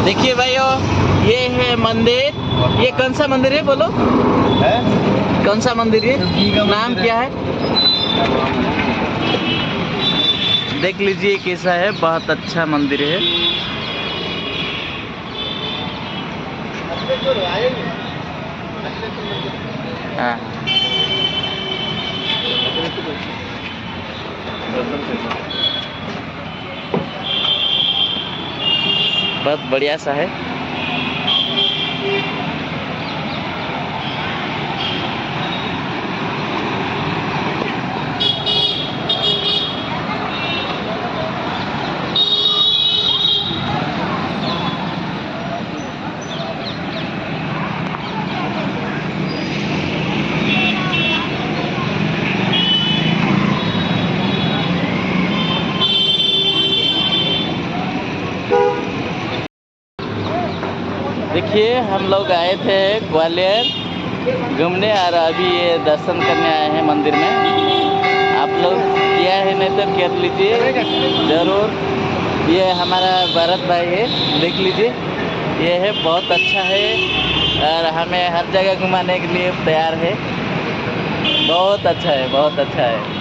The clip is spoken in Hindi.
देखिए भाइयों, ये है मंदिर। ये कौन सा मंदिर है बोलो? है कौन सा मंदिर है? नाम क्या है? देख लीजिए कैसा है, बहुत अच्छा मंदिर है। हाँ, बहुत बढ़िया सा है। देखिए, हम लोग आए थे ग्वालियर घूमने और अभी ये दर्शन करने आए हैं मंदिर में। आप लोग किया है नहीं तो कर लीजिए ज़रूर। ये हमारा भरत भाई है, देख लीजिए। ये है, बहुत अच्छा है और हमें हर जगह घुमाने के लिए तैयार है। बहुत अच्छा है, बहुत अच्छा है।